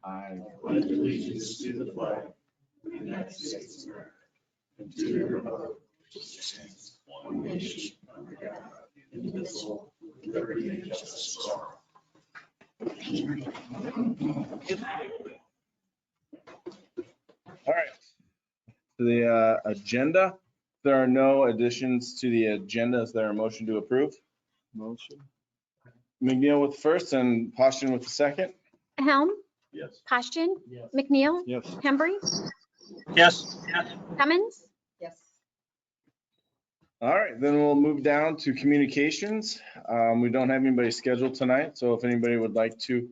I pledge allegiance to the flag of the United States of America and to the republic which stands one nation under God, indivisible, with liberty and justice for all. All right. To the agenda, there are no additions to the agenda. Is there a motion to approve? Motion. McNeil with the first and Poston with the second. Helm, Yes. Poston, Yes. McNeil, Yes. Hembry, Yes. Cummins. Yes. All right, then we'll move down to communications. We don't have anybody scheduled tonight, so if anybody would like to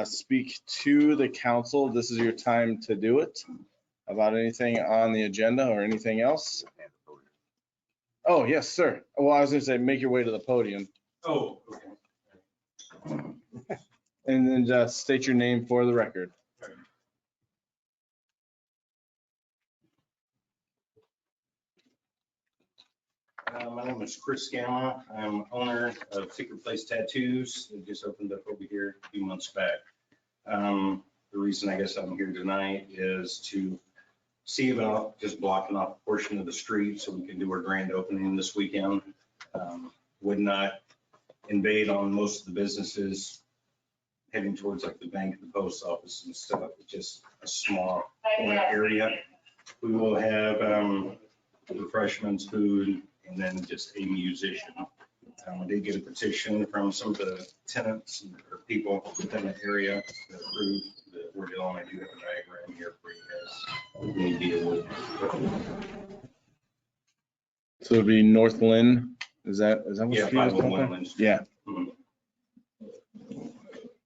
speak to the council, this is your time to do it about anything on the agenda or anything else. Oh, yes, sir. Well, I was gonna say, make your way to the podium Oh, okay. and then just state your name for the record. My name is Chris Gamma. I'm owner of Secret Place Tattoos. It just opened up over here a few months back. The reason I guess I'm here tonight is to see about just blocking off a portion of the street so we can do our grand opening this weekend. Would not invade on most of the businesses heading towards like the bank, the post office and stuff. It's just a small corner area. We will have refreshments, food, and then just a musician. I did get a petition from some of the tenants or people within the area that approved the ordeal. I do have a diagram here for you guys. Maybe it would. So it'd be North Lynn. Is that what Yeah, street is 501 called? Lynn Street. Yeah. Mhm.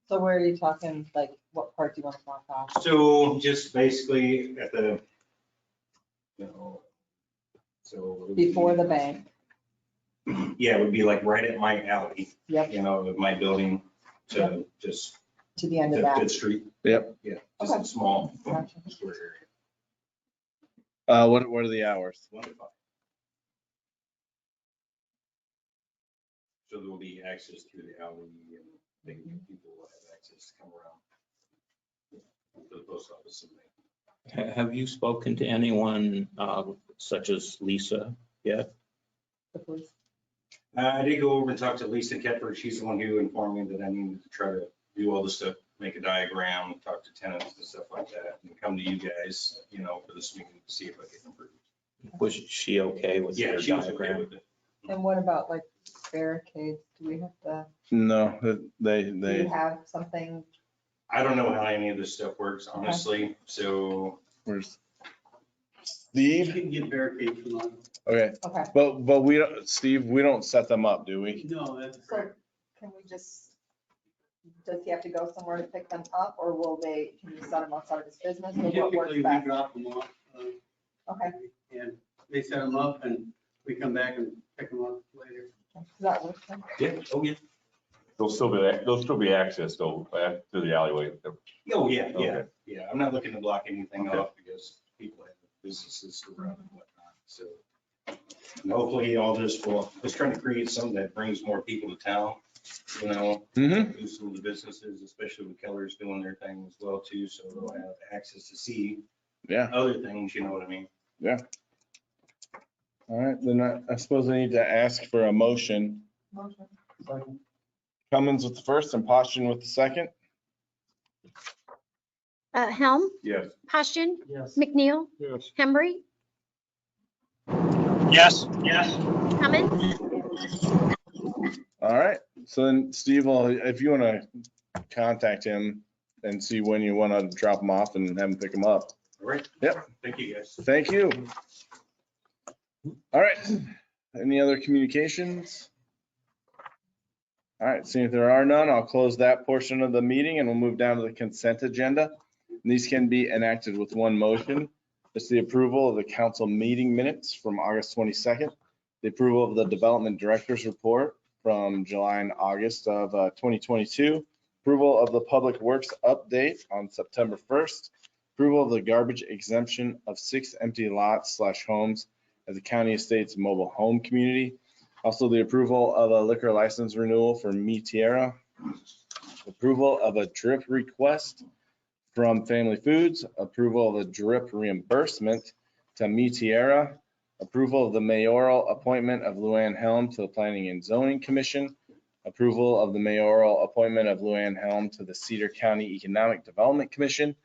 So where are you talking, like, what part do you want to block off? So just basically at the, so. Before the bank? Yeah, it would be like right at my alley, Yep, of my building to just to the end of the that. Fifth Street. Yep. Yeah, just Okay. a small Gotcha. square area. What are the hours? So there will be access through the alley and people will have access to come around to the post office. And Have you spoken to anyone such as Lisa yet? The police. I did go over and talk to Lisa Ketford. She's the one who informed me that I needed to try to do all this stuff, make a diagram, talk to tenants and stuff like that, and come to you guys, for this meeting to see if I can improve. Was she okay with Yeah, your she was okay diagram? with it. And what about like barricades? Do we have to, No, do you they, have something? I don't know how any of this stuff works, honestly, so. where's Steve? can get barricades from on. Okay, Okay, but we don't, Steve, we don't set them up, do we? No, that's so correct. can we just, does he have to go somewhere to pick them up, or can you set them outside of his business, or what works Typically, we best? drop them off. Okay, And they set them up and we come back and pick them up later. does that work then? Yeah, oh, yeah. They'll still be accessed though, back to the alleyway. Oh, yeah, yeah, Okay. yeah. I'm not looking to block anything Okay. off because people have businesses to run and whatnot, so. And hopefully all this will, just trying to create something that brings more people to town, Mm-hmm. do some of the businesses, especially with Keller's doing their thing as well too, so they'll have access to see Yeah, other things, you know what I mean? all right, then I suppose I need to ask for a motion. Motion. Cummins with the first and Poston with the second. Helm, Yes. Poston, Yes. McNeil, Yes. Hembry, Yes. Cummins. All right, so then Steve, if you want to contact him and see when you want to drop him off and have him pick him up. All right? Yep. Thank you, guys. Thank you. All right, any other communications? All right, seeing if there are none, I'll close that portion of the meeting and we'll move down to the consent agenda. And these can be enacted with one motion. It's the approval of the council meeting minutes from August 22nd, the approval of the development director's report from July and August of 2022, approval of the public works update on September 1st, approval of the garbage exemption of 6 empty lots / homes at the County Estates Mobile Home Community. Also the approval of a liquor license renewal for Mi Tierra, approval of a drip request from Family Foods, approval of the drip reimbursement to Mi Tierra, approval of the mayoral appointment of Luann Helm to the Planning and Zoning Commission, approval of the mayoral appointment of Luann Helm to the Cedar County Economic Development Commission,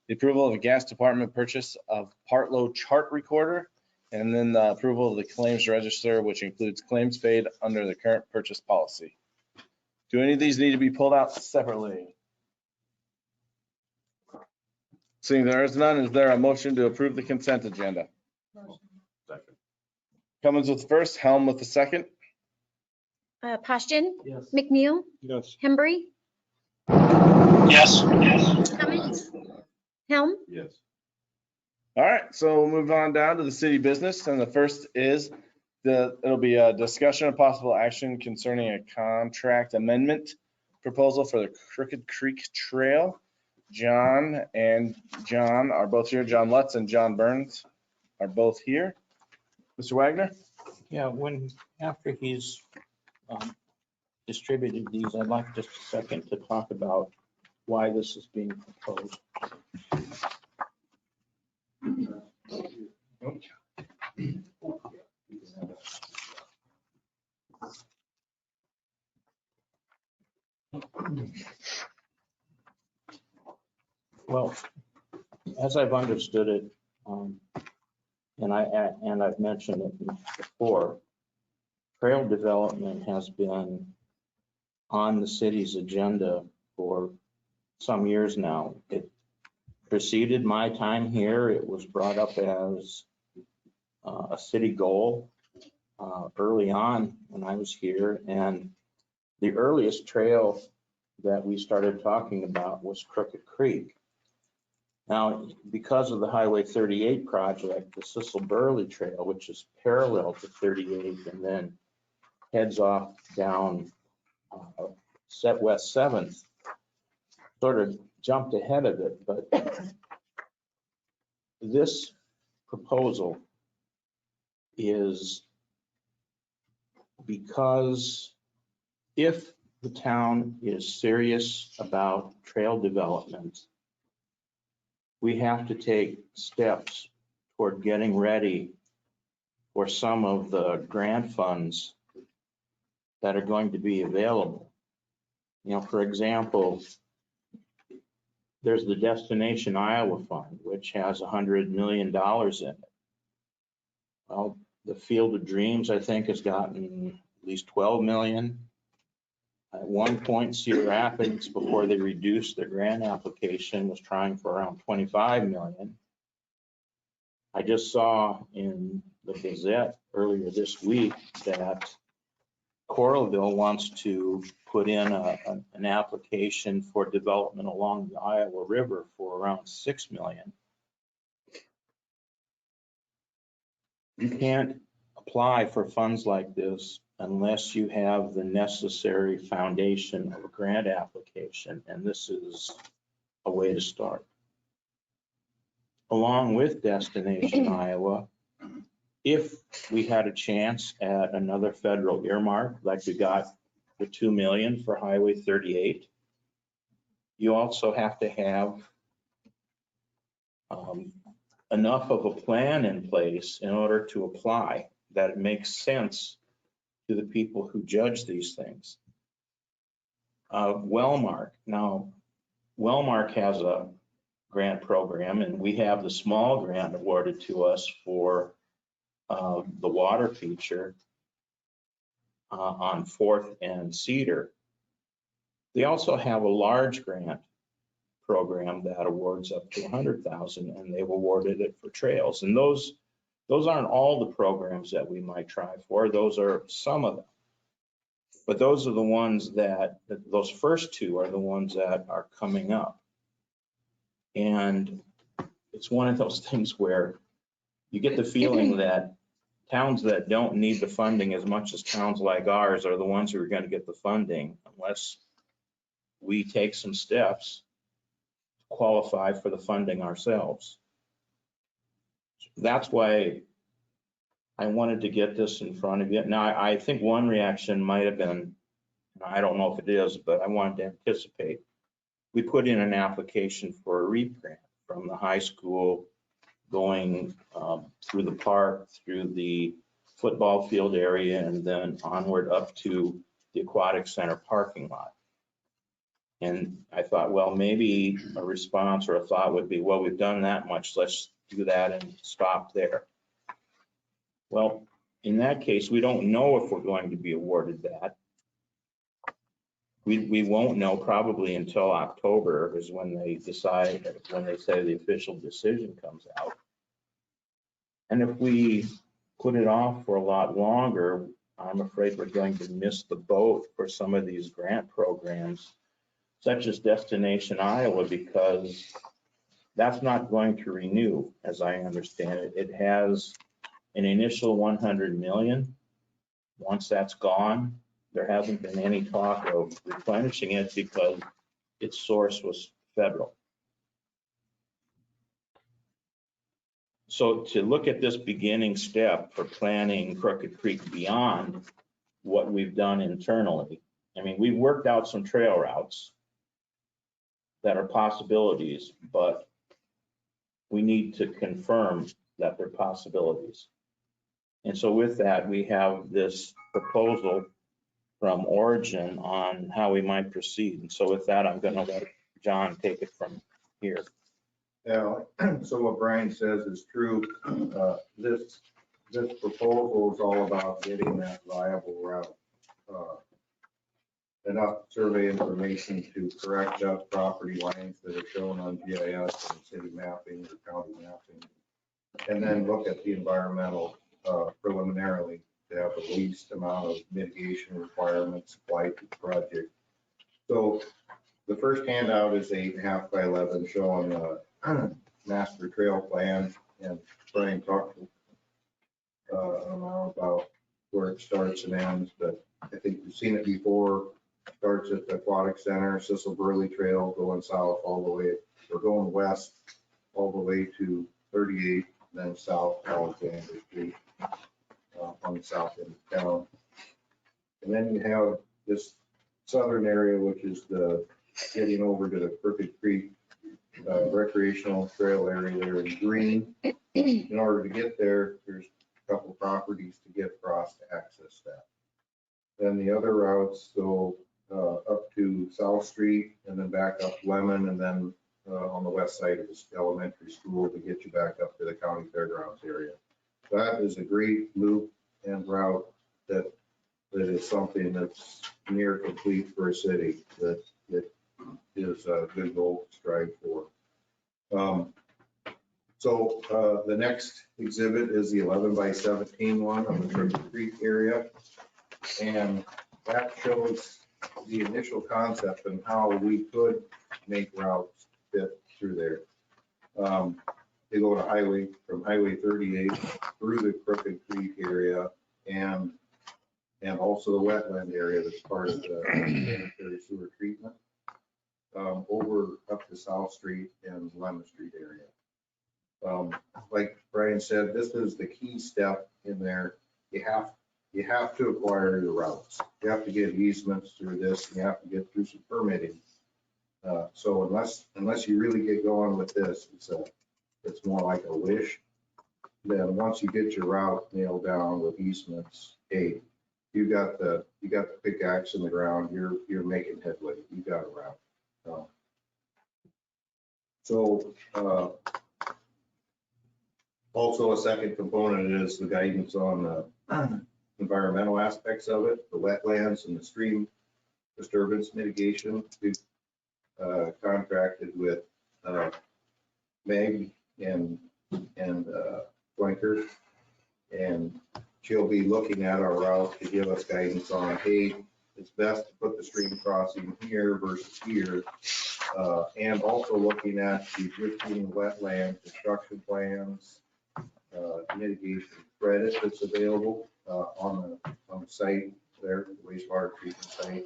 the approval of a gas department purchase of part load chart recorder, and then the approval of the claims register, which includes claims paid under the current purchase policy. Do any of these need to be pulled out separately? Seeing there is none, is there a motion to approve the consent agenda? Second. Cummins with the first, Helm with the second. Poshton, Yes. McNeil, Yes. Hembry, Yes. Cummins, Helm. Yes. All right, so we'll move on down to the city business, and the first is it'll be a discussion of possible action concerning a contract amendment proposal for the Crooked Creek Trail. John and John are both here. John Lutz and John Burns are both here. Mr. Wagner? Yeah, after he's distributed these, I'd like just a second to talk about why this is being proposed. Well, as I've understood it, and I've mentioned it before, trail development has been on the city's agenda for some years now. It preceded my time here. It was brought up as a city goal early on when I was here. And the earliest trail that we started talking about was Crooked Creek. Now, because of the Highway 38 project, the Cecil Burley Trail, which is parallel to 38 and then heads off down West 7th, sort of jumped ahead of it. But this proposal is because if the town is serious about trail development, we have to take steps toward getting ready for some of the grant funds that are going to be available. You know, for example, there's the Destination Iowa Fund, which has $100 million in it. Well, the Field of Dreams, I think, has gotten at least 12 million. At one point, Cedar Rapids, before they reduced their grant application, was trying for around 25 million. I just saw in the Gazette earlier this week that Coralville wants to put in an application for development along the Iowa River for around 6 million. You can't apply for funds like this unless you have the necessary foundation of a grant application, and this is a way to start. Along with Destination Iowa, if we had a chance at another federal earmark, like we got the 2 million for Highway 38, you also have to have enough of a plan in place in order to apply that it makes sense to the people who judge these things. Wellmark. Now, Wellmark has a grant program, and we have the small grant awarded to us for the water feature on 4th and Cedar. They also have a large grant program that awards up to 100,000, and they've awarded it for trails. And those aren't all the programs that we might try for. Those are some of them. But those are the ones those first two are the ones that are coming up. And it's one of those things where you get the feeling that towns that don't need the funding as much as towns like ours are the ones who are going to get the funding unless we take some steps to qualify for the funding ourselves. That's why I wanted to get this in front of you. Now, I think one reaction might have been, I don't know if it is, but I wanted to anticipate. we put in an application for a REAP grant from the high school going through the park, through the football field area, and then onward up to the aquatic center parking lot. And I thought, well, maybe a response or a thought would be, well, we've done that much, let's do that and stop there. Well, in that case, we don't know if we're going to be awarded that. We won't know probably until October is when they decide, when they say the official decision comes out. And if we put it off for a lot longer, I'm afraid we're going to miss the boat for some of these grant programs, such as Destination Iowa, because that's not going to renew, as I understand it. It has an initial 100 million. Once that's gone, there hasn't been any talk of replenishing it because its source was federal. So to look at this beginning step for planning Crooked Creek beyond what we've done internally, I mean, we've worked out some trail routes that are possibilities, but we need to confirm that they're possibilities. And so with that, we have this proposal from Origin on how we might proceed. And so with that, I'm going to let John take it from here. Yeah, so what Brian says is true. This proposal is all about getting that viable route. Enough survey information to correct up property lines that are shown on GIS and city mapping or county mapping. And then look at the environmental preliminarily to have the least amount of mitigation requirements applied to the project. So the first handout is 8.5 by 11 showing master trail plan, and Brian talked about where it starts and ends, but I think you've seen it before. Starts at the Aquatic Center, Cecil Burley Trail, going south all the way, or going west all the way to 38, then south Alexander Street on the south end of town. And then you have this southern area, which is the getting over to the Crooked Creek recreational trail area there in green. In order to get there, there's a couple properties to get across to access that. Then the other routes go up to South Street and then back up Lemon, and then on the west side of this elementary school to get you back up to the county fairgrounds area. That is a great loop and route that is something that's near complete for a city that is a good goal to strive for. So the next exhibit is the 11 by 17 one on the Crooked Creek area. And that shows the initial concept and how we could make routes fit through there. They go to from Highway 38 through the Crooked Creek area and also the wetland area that's part of the sanitary sewer treatment, over up to South Street and Lemon Street area. Like Brian said, this is the key step in there. You have to acquire your routes. You have to get easements through this, and you have to get through some permitting. So unless you really get going with this, it's more like a wish. Then once you get your route nailed down with easements, hey, you got the pickaxe in the ground. You're making headway. You got a route. Also a second component is the guidance on the environmental aspects of it, the wetlands and the stream disturbance mitigation. We've contracted with Meg and Blinker, and she'll be looking at our route to give us guidance on, hey, it's best to put the stream crossing here versus here, and also looking at the existing wetland construction plans, mitigation credit that's available on the site there, the wastewater treatment site,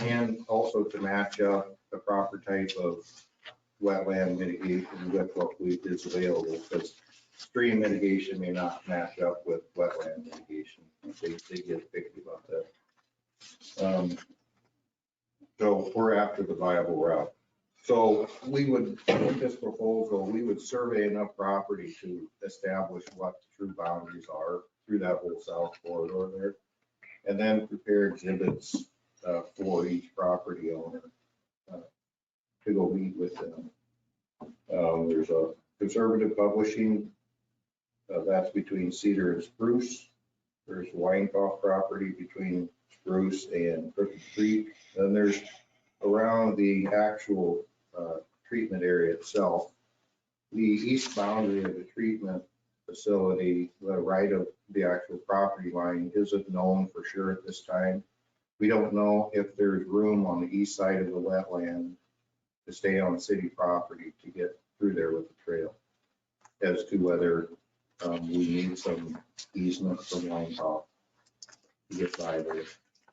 and also to match up the proper type of wetland mitigation with what is available, because stream mitigation may not match up with wetland mitigation. They get picky about that. So we're after the viable route. So we would, with this proposal, we would survey enough property to establish what the true boundaries are through that whole south corridor there. And then prepare exhibits for each property owner to go meet with them. There's a conservative publishing, that's between Cedar and Spruce. There's Weinkauf property between Spruce and Crooked Creek. Then there's around the actual treatment area itself. The east boundary of the treatment facility, the right of the actual property line isn't known for sure at this time. We don't know if there's room on the east side of the wetland to stay on city property to get through there with the trail, as to whether we need some easement from Weinkauf to get by there.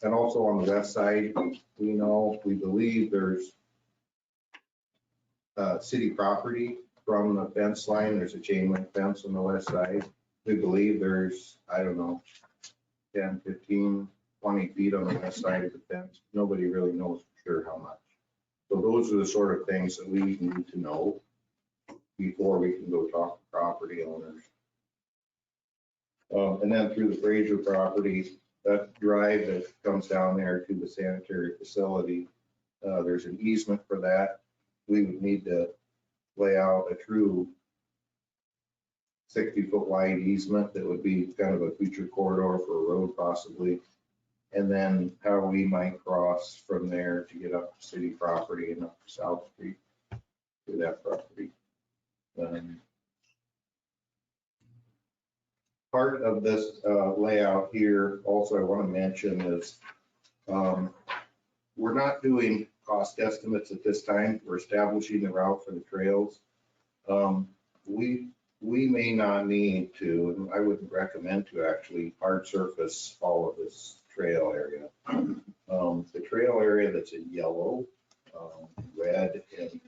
And also on the west side, we believe there's city property from the fence line. There's a chain link fence on the west side. We believe there's, I don't know, 10, 15, 20 feet on the west side of the fence. Nobody really knows for sure how much. So those are the sort of things that we need to know before we can go talk to property owners. And then through the Fraser property, that drive that comes down there to the sanitary facility, there's an easement for that. We would need to lay out a true 60-foot wide easement that would be kind of a future corridor for a road possibly. And then how we might cross from there to get up to city property and up to South Street to that property. Part of this layout here, also I want to mention is we're not doing cost estimates at this time. We're establishing the route for the trails. We may not need to, and I wouldn't recommend to actually hard surface all of this trail area. The trail area that's in yellow, red, and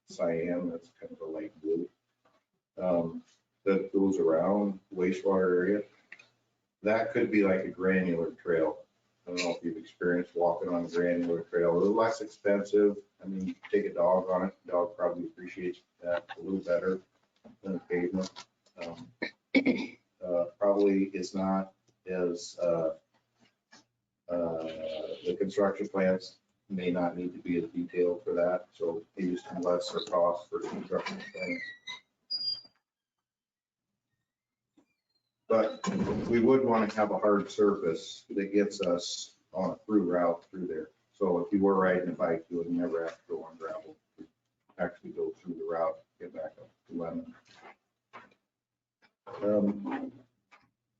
cyan, that's kind of a light blue, that goes around the wastewater area, that could be like a granular trail. I don't know if you've experienced walking on a granular trail. A little less expensive. I mean, you take a dog on it, the dog probably appreciates that a little better than a pavement. Probably is not as, the construction plans may not need to be as detailed for that, so maybe some lesser cost for construction plans. But we would want to have a hard surface that gets us on a through route through there. So if you were riding a bike, you would never have to go on gravel. You'd actually go through the route, get back up to Lemon.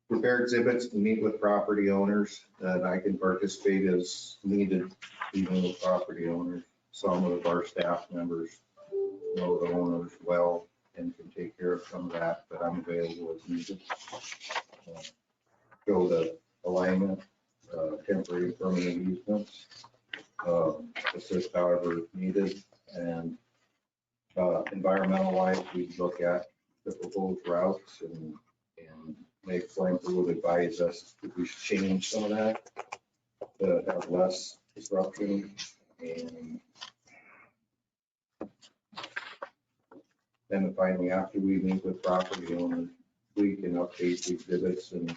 Prepare exhibits and meet with property owners, and I can participate as needed, even with property owners. Some of our staff members know the owners well and can take care of some of that, but I'm available as needed. Show the alignment, temporary and permanent easements, assist however needed, and environmental wise, we look at the proposed routes and make Franklin would advise us if we should change some of that to have less disruption. And then finally, after we meet with property owners, we can update the exhibits and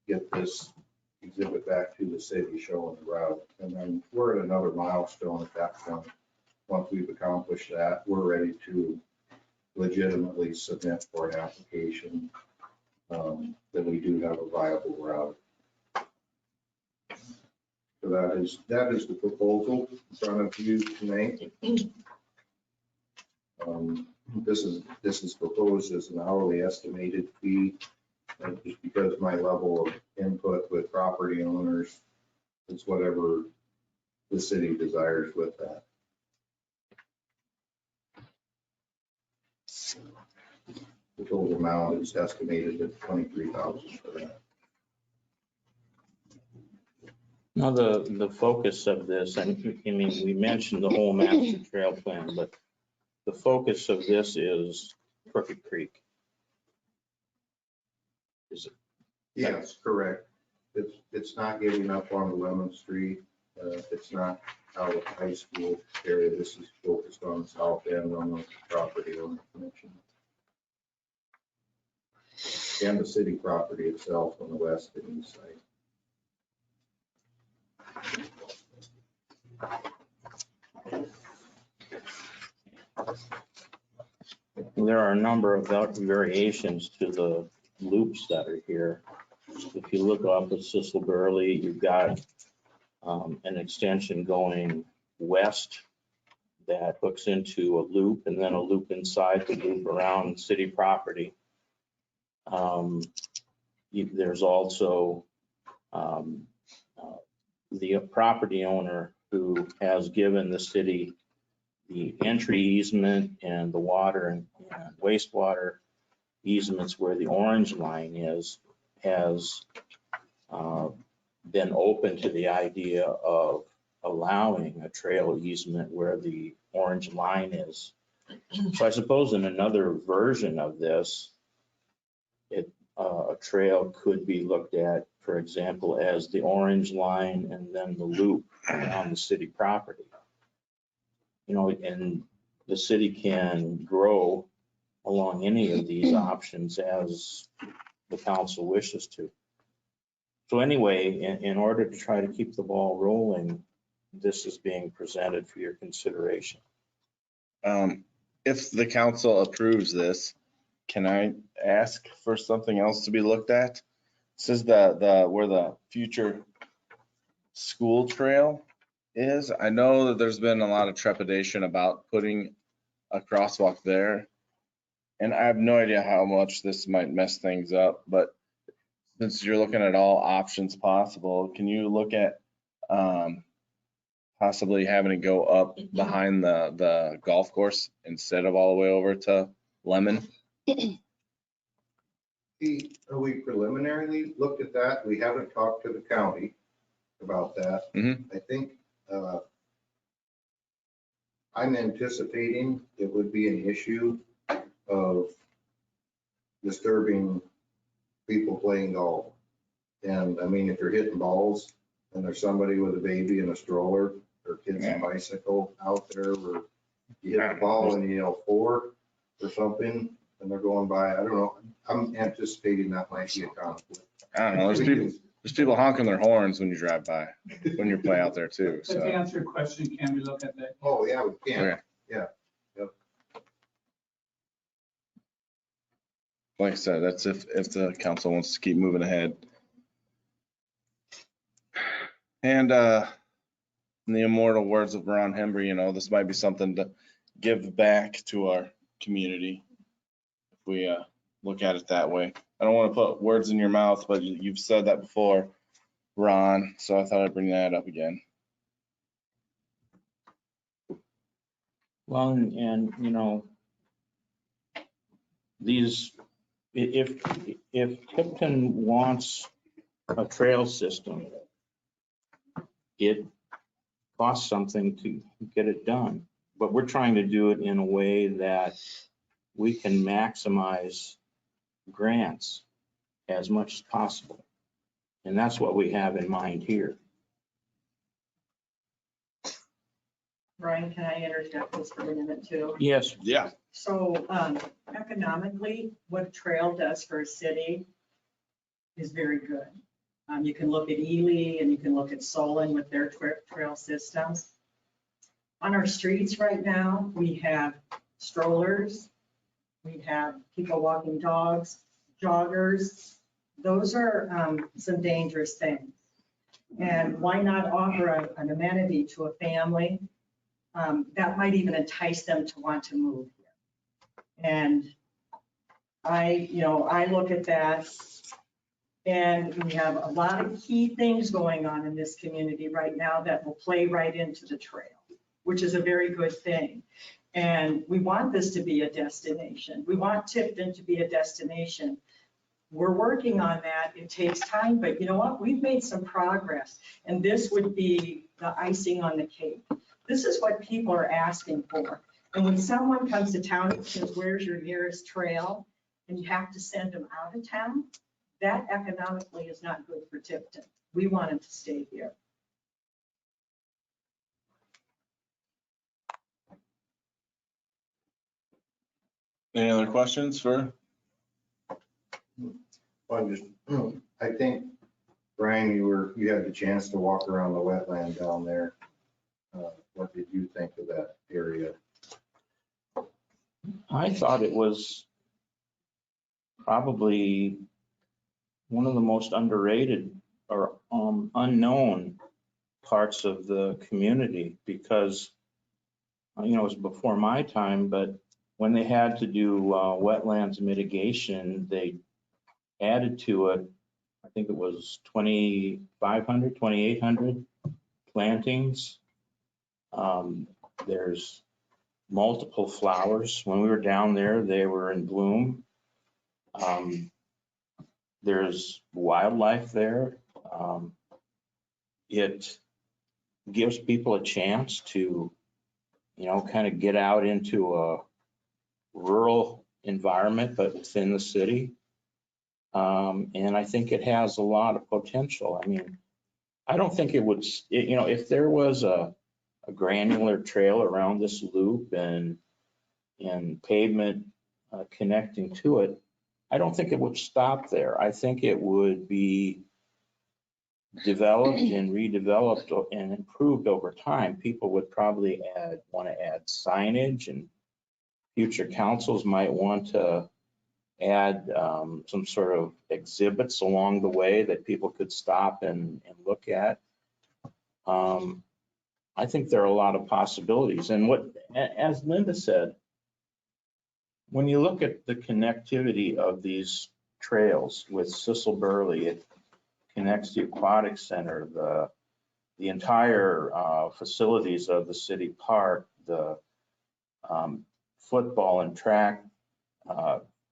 get this exhibit back to the city showing the route. And then we're at another milestone at that point. Once we've accomplished that, we're ready to legitimately submit for an application that we do have a viable route. So that is the proposal in front of you tonight. This is proposed as an hourly estimated fee, and just because my level of input with property owners is whatever the city desires with that. The total amount is estimated at $23,000 for that. Now, the focus of this, I mean, we mentioned the whole master trail plan, but the focus of this is Crooked Creek. Is it? Yes, correct. It's not giving up on the Lemon Street. It's not out of high school area. This is focused on the south end on the property owner connection. And the city property itself on the west and east side. There are a number of variations to the loops that are here. If you look up at Cecil Burley, you've got an extension going west that hooks into a loop and then a loop inside the loop around city property. There's also the property owner who has given the city the entry easement and the water and wastewater easements where the orange line is, has been open to the idea of allowing a trail easement where the orange line is. So I suppose in another version of this, a trail could be looked at, for example, as the orange line and then the loop around the city property. You know, and the city can grow along any of these options as the council wishes to. So anyway, in order to try to keep the ball rolling, this is being presented for your consideration. If the council approves this, can I ask for something else to be looked at? This is where the future school trail is. I know that there's been a lot of trepidation about putting a crosswalk there. And I have no idea how much this might mess things up, but since you're looking at all options possible, can you look at possibly having it go up behind the golf course instead of all the way over to Lemon? We preliminarily looked at that. We haven't talked to the county about that. I think I'm anticipating it would be an issue of disturbing people playing golf. And I mean, if you're hitting balls and there's somebody with a baby in a stroller or kids on a bicycle out there where you hit the ball and you yell 4 or something and they're going by, I don't know. I'm anticipating that might be a conflict. I don't know. There's people honking their horns when you drive by, when you play out there too. To So, answer your question, can we look at that? Oh, yeah, we can. okay. Like I said, that's if the council wants to keep moving ahead. And in the immortal words of Ron Hembry, you know, this might be something to give back to our community if we look at it that way. I don't want to put words in your mouth, but you've said that before, Ron, so I thought I'd bring that up again. Well, and you know, if Tipton wants a trail system, it costs something to get it done. But we're trying to do it in a way that we can maximize grants as much as possible. And that's what we have in mind here. Brian, can I interject this for a minute too? Yes. Yeah. So economically, what a trail does for a city is very good. You can look at Ely and you can look at Solon with their trail systems. On our streets right now, we have strollers, we have people walking dogs, joggers. Those are some dangerous things. And why not offer an amenity to a family that might even entice them to want to move here? And I look at that, and we have a lot of key things going on in this community right now that will play right into the trail, which is a very good thing. And we want this to be a destination. We want Tipton to be a destination. We're working on that. It takes time, but you know what? We've made some progress, and this would be the icing on the cake. This is what people are asking for. And when someone comes to town and says, where's your nearest trail? And you have to send them out of town, that economically is not good for Tipton. We want them to stay here. Any other questions for? Well, just, I think, Brian, you had the chance to walk around the wetland down there. What did you think of that area? I thought it was probably one of the most underrated or unknown parts of the community because, it was before my time, but when they had to do wetlands mitigation, they added to it, I think it was 2,500, 2,800 plantings. There's multiple flowers. When we were down there, they were in bloom. There's wildlife there. It gives people a chance to, kind of get out into a rural environment, but within the city. And I think it has a lot of potential. I mean, I don't think it would, if there was a granular trail around this loop and pavement connecting to it, I don't think it would stop there. I think it would be developed and redeveloped and improved over time. People would probably want to add signage, and future councils might want to add some sort of exhibits along the way that people could stop and look at. I think there are a lot of possibilities. And as Linda said, when you look at the connectivity of these trails with Cecil Burley, it connects the aquatic center, the entire facilities of the city park, the football and track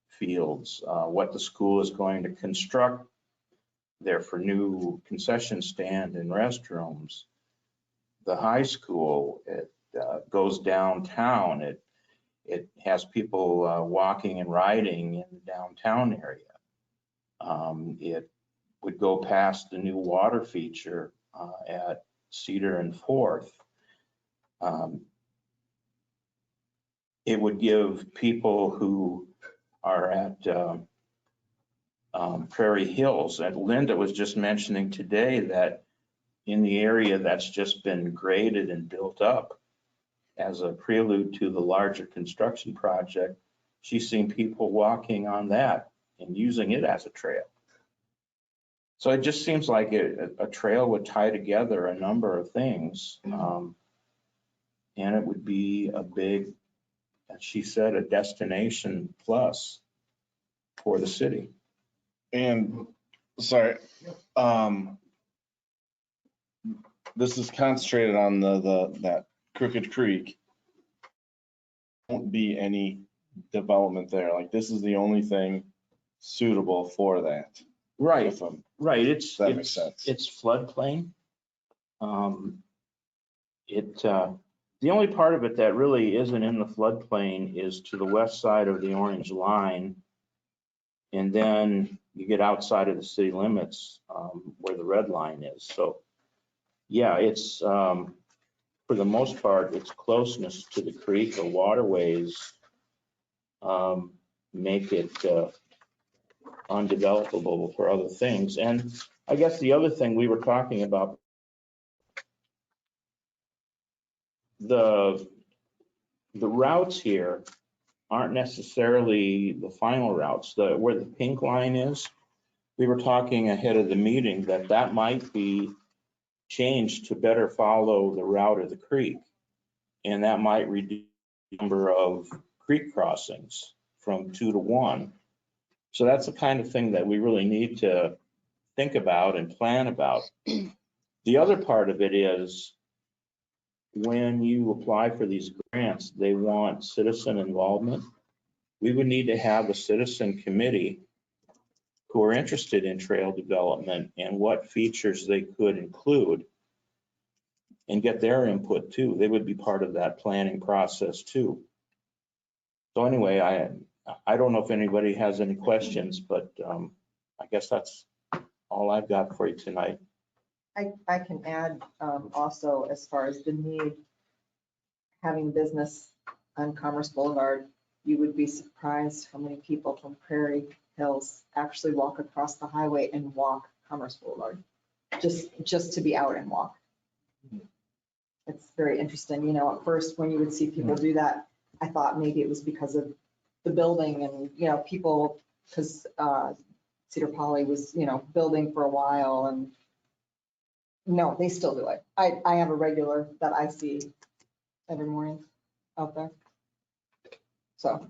fields, what the school is going to construct there for new concession stand and restrooms. The high school, it goes downtown. It has people walking and riding in the downtown area. It would go past the new water feature at Cedar and Fourth. It would give people who are at Prairie Hills, and Linda was just mentioning today that in the area that's just been graded and built up as a prelude to the larger construction project, she's seen people walking on that and using it as a trail. So it just seems like a trail would tie together a number of things. And it would be a big, as she said, a destination plus for the city. And sorry, this is concentrated on that Crooked Creek. Won't be any development there. Like, this is the only thing suitable for that. Right, If I'm- right. That makes sense. It's floodplain. The only part of it that really isn't in the floodplain is to the west side of the orange line. And then you get outside of the city limits where the red line is. So, yeah, it's, for the most part, its closeness to the creek or waterways make it undevelopable for other things. And I guess the other thing we were talking about, the routes here aren't necessarily the final routes. Where the pink line is, we were talking ahead of the meeting that might be changed to better follow the route of the creek. And that might reduce the number of creek crossings from 2 to 1. So that's the kind of thing that we really need to think about and plan about. The other part of it is when you apply for these grants, they want citizen involvement. We would need to have a citizen committee who are interested in trail development and what features they could include and get their input too. They would be part of that planning process too. So anyway, I don't know if anybody has any questions, but I guess that's all I've got for you tonight. I can add also as far as the need, having business on Commerce Boulevard you would be surprised how many people from Prairie Hills actually walk across the highway and walk Commerce Boulevard, just to be out and walk. It's very interesting. You know, at first, when you would see people do that, I thought maybe it was because of the building and, you know, people, because Cedar Poly was, you know, building for a while, and no, they still do it. I have a regular that I see every morning out there. So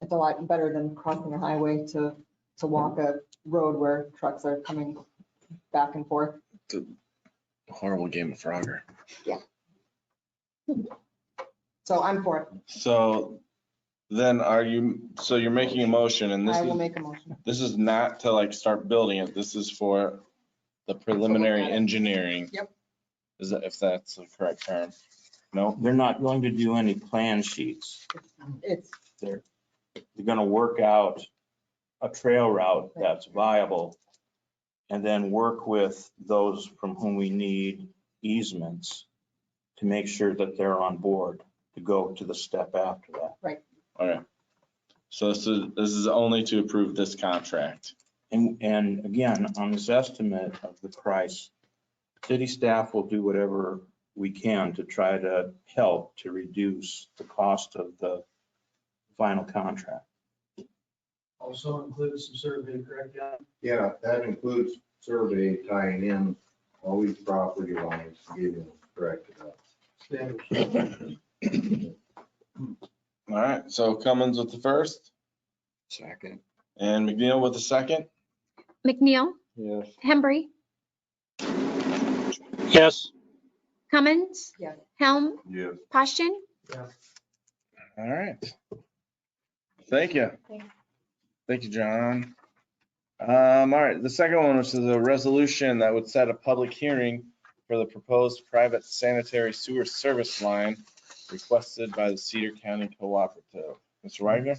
it's a lot better than crossing a highway to walk a road where trucks are coming back and forth. Horrible game of Frogger. So I'm for it. So then so you're making a motion and I will make a motion. this is not to like start building it. This is for the preliminary at it. engineering. Yep. Is that, if that's the correct term? No? They're not going to do any plan sheets. It's, They're going to work out a trail route that's viable and then work with those from whom we need easements to make sure that they're on board to go to the step after that. Okay. So this is only to approve this contract. And again, on this estimate of the price, city staff will do whatever we can to try to help to reduce the cost of the final contract. Also includes some survey, correct, John? Yeah, that includes survey tying in all these property lines, getting them corrected up. Standard. All right, so Cummins with the first Second. and McNeil with the second. McNeil, Yes. Hembry, Yes. Cummins, yes. Helm, Yes. Poshton. All right. Thank you. Thanks. Thank you, John. All right, the second one, which is a resolution that would set a public hearing for the proposed private sanitary sewer service line requested by the Cedar County Cooperative. Mr. Wagner?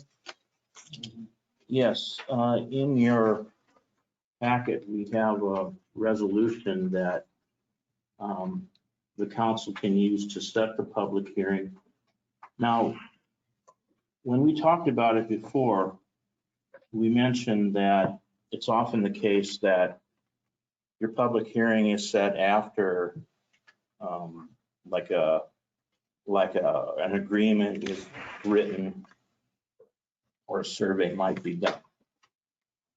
Yes, in your packet, we have a resolution that the council can use to set the public hearing. Now, when we talked about it before, we mentioned that it's often the case that your public hearing is set after an agreement is written or a survey might be done.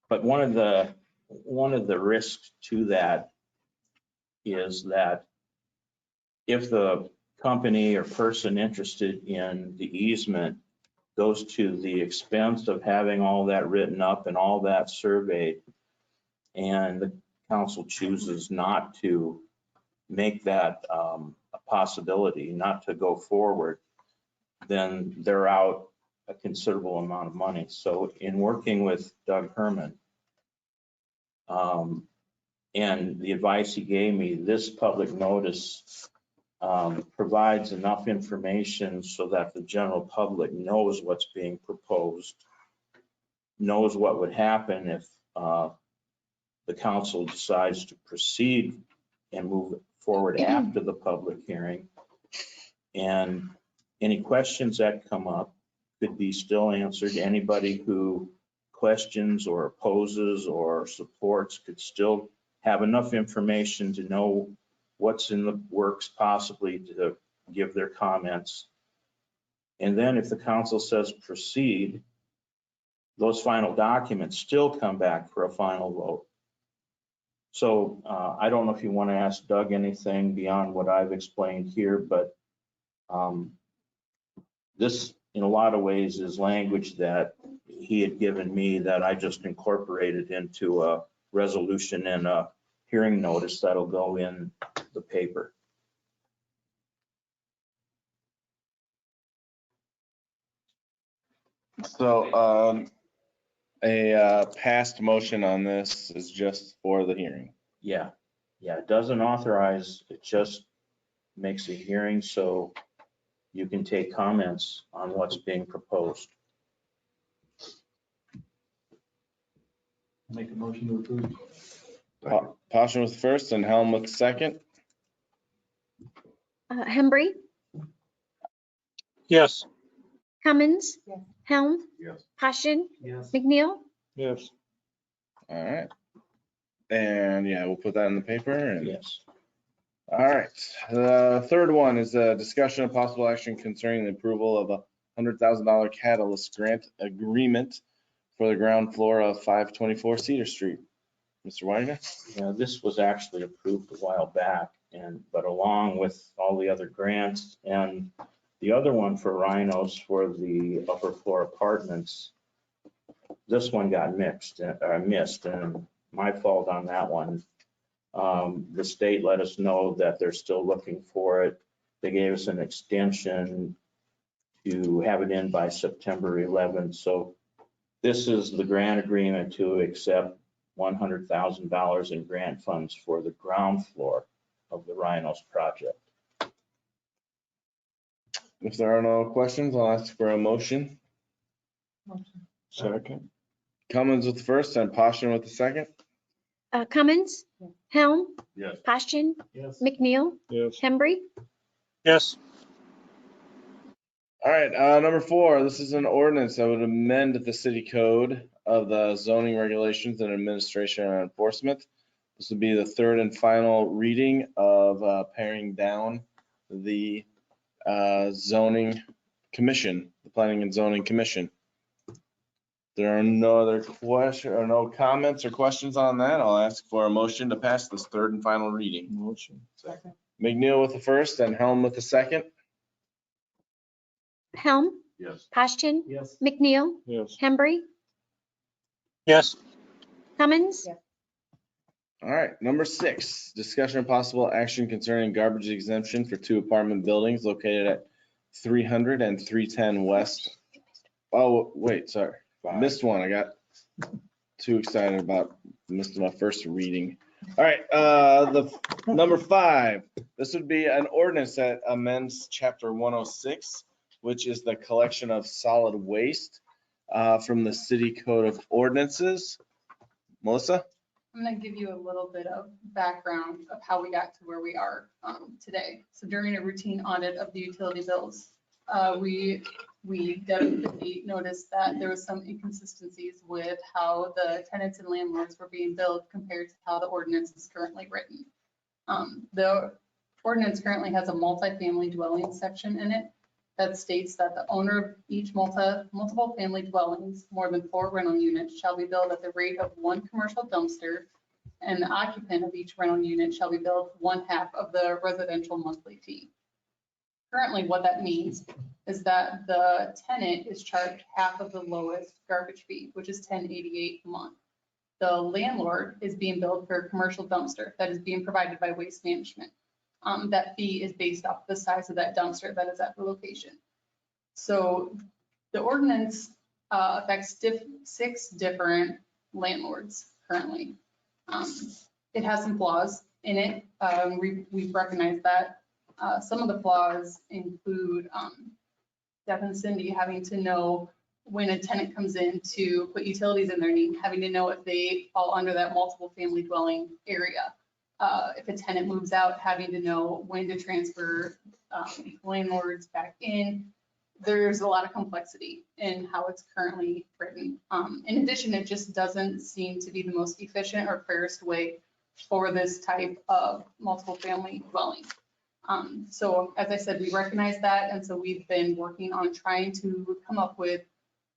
But one of the risks to that is that if the company or person interested in the easement goes to the expense of having all that written up and all that surveyed, and the council chooses not to make that a possibility, not to go forward, then they're out a considerable amount of money. So in working with Doug Herman, and the advice he gave me, this public notice provides enough information so that the general public knows what's being proposed, knows what would happen if the council decides to proceed and move forward after the public hearing. And any questions that come up could be still answered. Anybody who questions or opposes or supports could still have enough information to know what's in the works, possibly to give their comments. And then if the council says proceed, those final documents still come back for a final vote. So I don't know if you want to ask Doug anything beyond what I've explained here, but this in a lot of ways is language that he had given me that I just incorporated into a resolution and a hearing notice that'll go in the paper. So a past motion on this is just for the hearing. Yeah, it doesn't authorize, it just makes a hearing so you can take comments on what's being proposed. Make a motion to approve. Poshton with the first and Helm with the second. Hembry, Yes. Cummins, Yes. Helm, Yes. Passion, Yes. McNeil. Yes. All right. And yeah, we'll put that in the paper and. Yes. All right. The third one is a discussion of possible action concerning the approval of a $100,000 catalyst grant agreement for the ground floor of 524 Cedar Street. Mr. Wagner? Yeah, this was actually approved a while back but along with all the other grants and the other one for Rhinos for the upper floor apartments, this one got missed, and my fault on that one. The state let us know that they're still looking for it. They gave us an extension to have it in by September 11th. So this is the grant agreement to accept $100,000 in grant funds for the ground floor of the Rhinos project. If there are no questions, I'll ask for a motion. Second. Cummins with the first and Passion with the second. Cummins, Helm, Yes. Passion, Yes. McNeil, Yes. Hembry. Yes. All right, number 4, this is an ordinance that would amend the city code of the zoning regulations and administration and enforcement. This would be the third and final reading of paring down the zoning commission, the planning and zoning commission. There are no other questions or no comments or questions on that. I'll ask for a motion to pass this third and final reading. Motion. Second. McNeil with the first and Helm with the second. Helm, Yes. Passion, Yes. McNeil, Yes. Hembry. Yes. Cummins, Yes. All right, number 6, discussion of possible action concerning garbage exemption for 2 apartment buildings located at 300 and 310 West. Oh, wait, sorry. Missed one. I got too excited about missing my first reading. All right, the number 5, this would be an ordinance that amends chapter 106, which is the collection of solid waste from the city code of ordinances. Melissa? I'm going to give you a little bit of background of how we got to where we are today. So during a routine audit of the utility bills, we definitely noticed that there was some inconsistencies with how the tenants and landlords were being billed compared to how the ordinance is currently written. The ordinance currently has a multifamily dwelling section in it that states that the owner of each multiple family dwellings, more than 4 rental units, shall be billed at the rate of 1 commercial dumpster, and the occupant of each rental unit shall be billed 1/2 of the residential monthly fee. Currently, what that means is that the tenant is charged 1/2 of the lowest garbage fee, which is $10.88 a month. The landlord is being billed for a commercial dumpster that is being provided by Waste Management. That fee is based off the size of that dumpster that is at the location. So the ordinance affects 6 different landlords currently. It has some flaws in it. We've recognized that. Some of the flaws include Deb and Cindy having to know when a tenant comes in to put utilities in their name, having to know if they fall under that multiple family dwelling area. If a tenant moves out, having to know when to transfer landlords back in. There's a lot of complexity in how it's currently written. In addition, it just doesn't seem to be the most efficient or fairest way for this type of multiple family dwelling. So as I said, we recognize that. And so we've been working on trying to come up with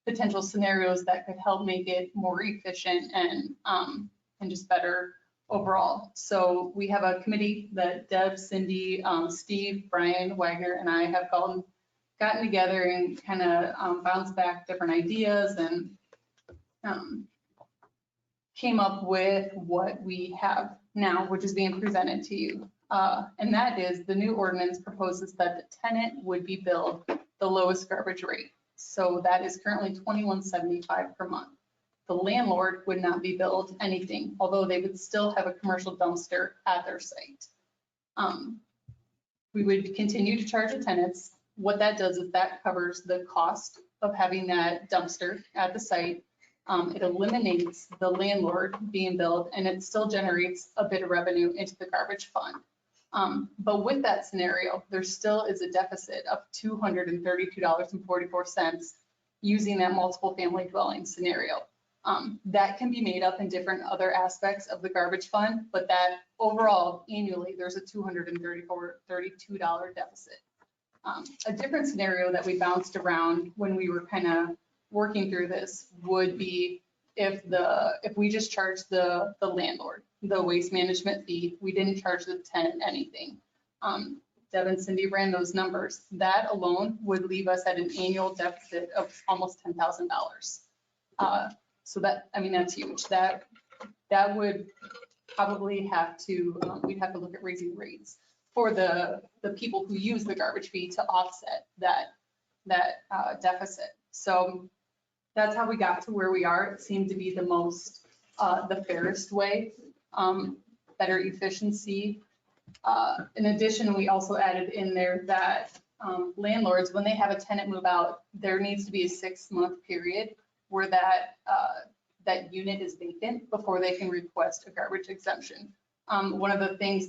potential scenarios that could help make it more efficient and just better overall. So we have a committee that Deb, Cindy, Steve, Brian, Wagner, and I have gotten together and kind of bounced back different ideas and came up with what we have now, which is being presented to you. And that is the new ordinance proposes that the tenant would be billed the lowest garbage rate. So that is currently $21.75 per month. The landlord would not be billed anything, although they would still have a commercial dumpster at their site. We would continue to charge the tenants. What that does is that covers the cost of having that dumpster at the site. It eliminates the landlord being billed, and it still generates a bit of revenue into the garbage fund. But with that scenario, there still is a deficit of $232.44 using that multiple family dwelling scenario. That can be made up in different other aspects of the garbage fund, but that overall annually, there's a $232 deficit. A different scenario that we bounced around when we were kind of working through this would be if we just charged the landlord the waste management fee, we didn't charge the tenant anything. Deb and Cindy ran those numbers. That alone would leave us at an annual deficit of almost $10,000. So that, I mean, that's huge. That would probably have to, we'd have to look at raising rates for the people who use the garbage fee to offset that deficit. So that's how we got to where we are. It seemed to be the most, the fairest way, better efficiency. In addition, we also added in there that landlords, when they have a tenant move out, there needs to be a 6-month period where that unit is vacant before they can request a garbage exemption. One of the things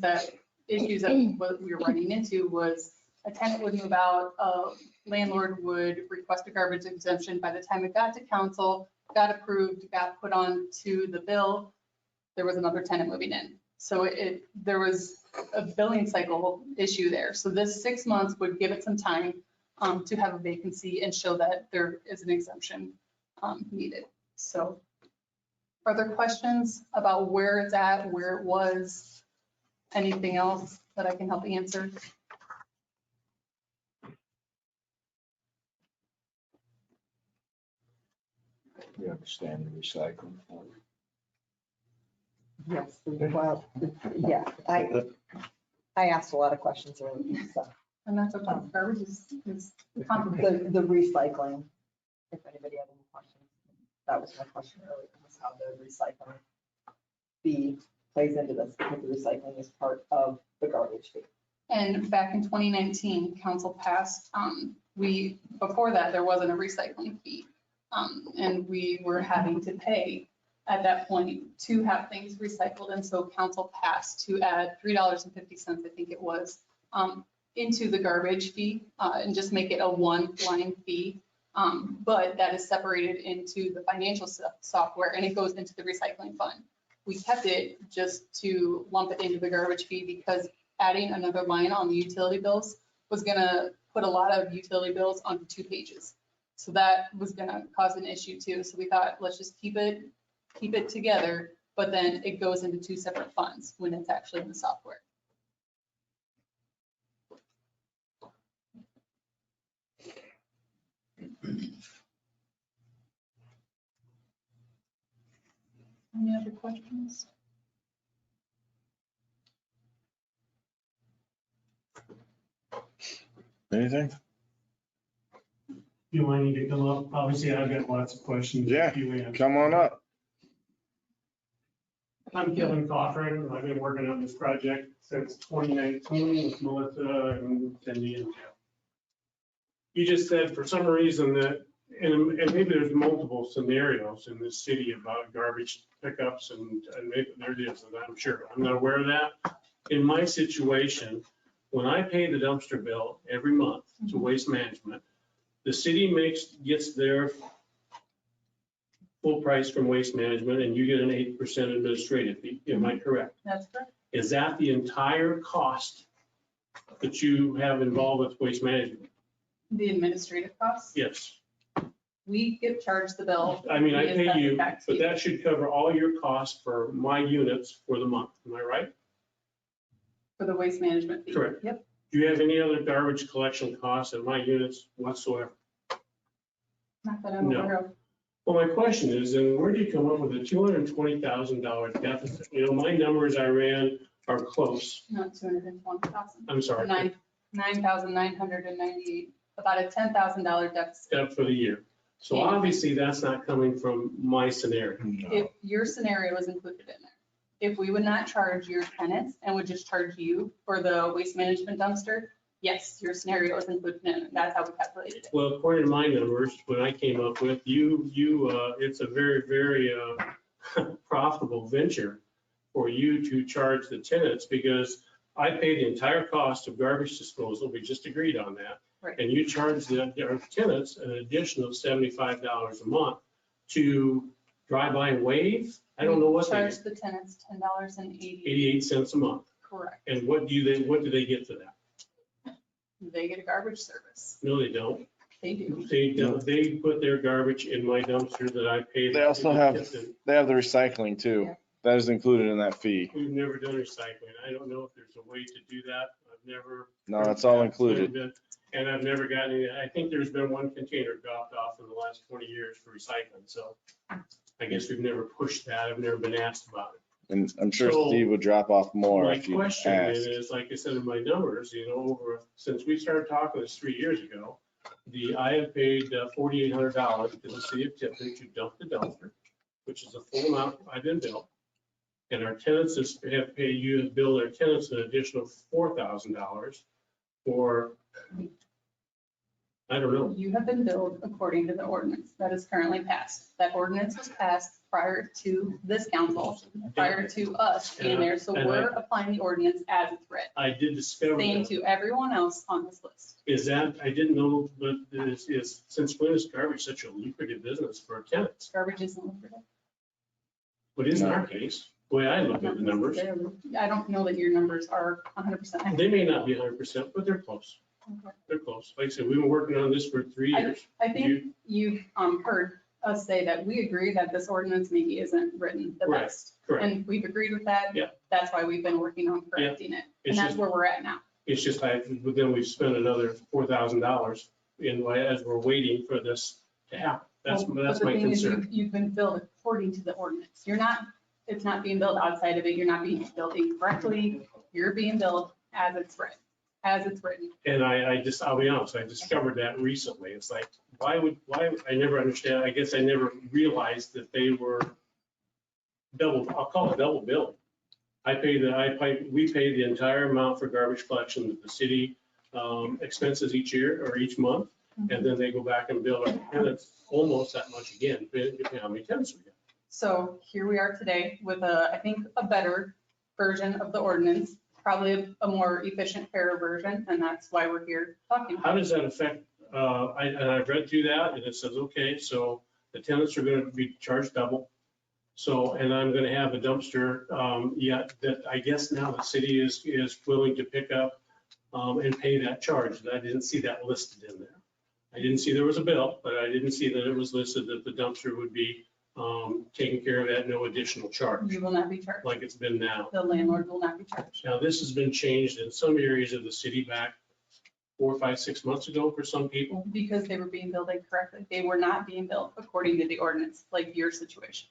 issues that we were running into was a tenant would move out, a landlord would request a garbage exemption. By the time it got to council, got approved, got put on to the bill, there was another tenant moving in. So there was a billing cycle issue there. So this 6 months would give it some time to have a vacancy and show that there is an exemption needed. So further questions about where it's at, where it was, anything else that I can help answer? You understand the recycling? Yes, well, yeah, I asked a lot of questions earlier, so. And that's what garbage is complicated. The recycling, if anybody had any questions, that was my question earlier, was how the recycling fee plays into this, because the recycling is part of the garbage fee. And back in 2019, council passed, before that, there wasn't a recycling fee. And we were having to pay at that point to have things recycled. And so council passed to add $3.50, I think it was, into the garbage fee and just make it a one-line fee. But that is separated into the financial software and it goes into the recycling fund. We kept it just to lump it into the garbage fee because adding another line on the utility bills was gonna put a lot of utility bills onto 2 pages. So that was gonna cause an issue too. So we thought, let's just keep it together, but then it goes into 2 separate funds when it's actually in the software. Any other questions? Anything? You want me to come up? Obviously, I've got lots of questions. Yeah, come on up. I'm Kevin Cochran. I've been working on this project since 2019 with Melissa and Cindy and Jeff. You just said for some reason that, and maybe there's multiple scenarios in this city about garbage pickups and maybe there it is, and I'm sure, I'm not aware of that. In my situation, when I pay the dumpster bill every month to Waste Management, the city gets their full price from Waste Management and you get an 8% administrative fee. Am I correct? That's correct. Is that the entire cost that you have involved with Waste Management? The administrative costs? Yes. We get charged the bill. I mean, I We pay assess it you, back to but you. that should cover all your costs for my units for the month. Am I right? For the waste management fee. Correct. Yep. Do you have any other garbage collection costs in my units whatsoever? Not that I'm No. aware of. Well, my question is, then where do you come up with a $220,000 deficit? You know, my numbers I ran are close. Not 220,000. I'm sorry, $9,998, about a $10,000 deficit. for the year. So Yeah. obviously that's not coming from my scenario. If your scenario is included in there. If we would not charge your tenants and would just charge you for the waste management dumpster, yes, your scenario is included in it. That's how we calculated it. Well, according to my numbers, when I came up with it's a very, very profitable venture for you to charge the tenants because I pay the entire cost of garbage disposal, we just agreed on that. Right. And you charge our tenants an additional $75 a month to drive by and wave? I don't know what they Charge get, the tenants $10.80. 88 cents a month. Correct. And what do they get for that? They get a garbage service. No, they don't. They do. They put their garbage in my dumpster that I pay. They also have, Tipton. they have the recycling too. Yeah. That is included in that fee. We've never done recycling. I don't know if there's a way to do that. I've never. No, it's all included. And I've never gotten any, I think there's been one container dropped off in the last 20 years for recycling. So I guess we've never pushed that. I've never been asked about it. And I'm sure So, Steve would drop off more My if you question then asked. is, like I said in my numbers, since we started talking this 3 years ago, I have paid $4,800 to the city of Tipton to dump the dumpster, which is the full amount I've been billed. And our tenants have paid, you have billed our tenants an additional $4,000 for, I don't know. You have been billed according to the ordinance that is currently passed. That ordinance was passed prior to this council, prior to us being there. So And I- we're applying the ordinance as it's read. I did discover Same that. to everyone else on this list. Is that, I didn't know, but since when is garbage such a lucrative business for tenants? Garbage isn't lucrative. But in our case, the way I look at the numbers, I don't know that your numbers are 100%. they may not be 100%, but they're close. They're close. Like I said, we've been working on this for 3 years. I think you've heard us say that we agree that this ordinance maybe isn't written the Correct, best. correct. And we've agreed with that. Yeah. That's why we've been working on correcting it. It's And that's just- where we're at now. It's just, but then we've spent another $4,000 as we're waiting for this to happen. That's Well, but my the thing is, concern. You've been billed according to the ordinance. It's not being billed outside of it. You're not being billed incorrectly. You're being billed as it's read, as it's written. And I'll be honest, I discovered that recently. It's like, I never understand. I guess I never realized that they were I'll call it double billing. We pay the entire amount for garbage collection that the city expenses each year or each month. And then they go back and bill our tenants almost that much again, depending on how many tenants we get. So here we are today with I think, a better version of the ordinance, probably a more efficient, fairer version, and that's why we're here talking. How does that affect, I've read through that and it says, okay, so the tenants are going to be charged double. So, and I'm going to have a dumpster, that I guess now the city is willing to pick up and pay that charge. I didn't see that listed in there. I didn't see there was a bill, but I didn't see that it was listed that the dumpster would be taking care of that, no additional charge, You will not be charged. like it's been now. The landlord will not be charged. Now, this has been changed in some areas of the city back 4, 5, 6 months ago for some people. Because they were being billed incorrectly. They were not being billed according to the ordinance, like your situation.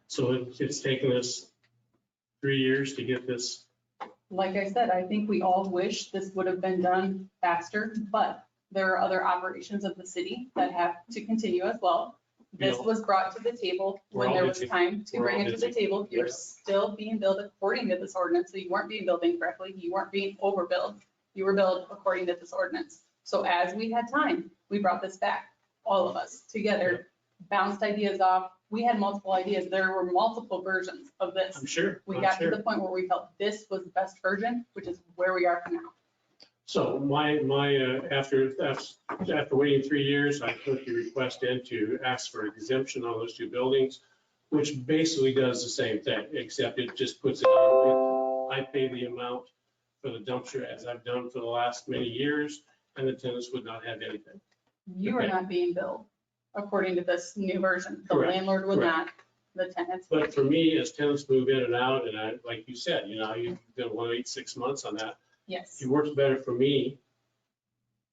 So it's taken us 3 years to get this. Like I said, I think we all wish this would have been done faster, but there are other operations of the city that have to continue as well. This Yeah. was brought to the table We're when all there was busy. time to We're bring all it to the busy. table. You're Yeah. still being billed according to this ordinance, so you weren't being billed incorrectly. You weren't being overbilled. You were billed according to this ordinance. So as we had time, we brought this back, all of us together, bounced ideas off. We had multiple ideas. There were multiple versions of this. I'm sure. We I'm got to sure. the point where we felt this was the best version, which is where we are now. So after waiting 3 years, I put the request in to ask for exemption on those 2 buildings, which basically does the same thing, except it just puts it on. I pay the amount for the dumpster as I've done for the last many years, and the tenants would not have anything. You are Okay. not being billed according to this new version. The Correct, landlord would correct. not, the tenants. But for me, as tenants move in and out, and like you said, you've been 1 to 8, 6 months on that. Yes. It works better for me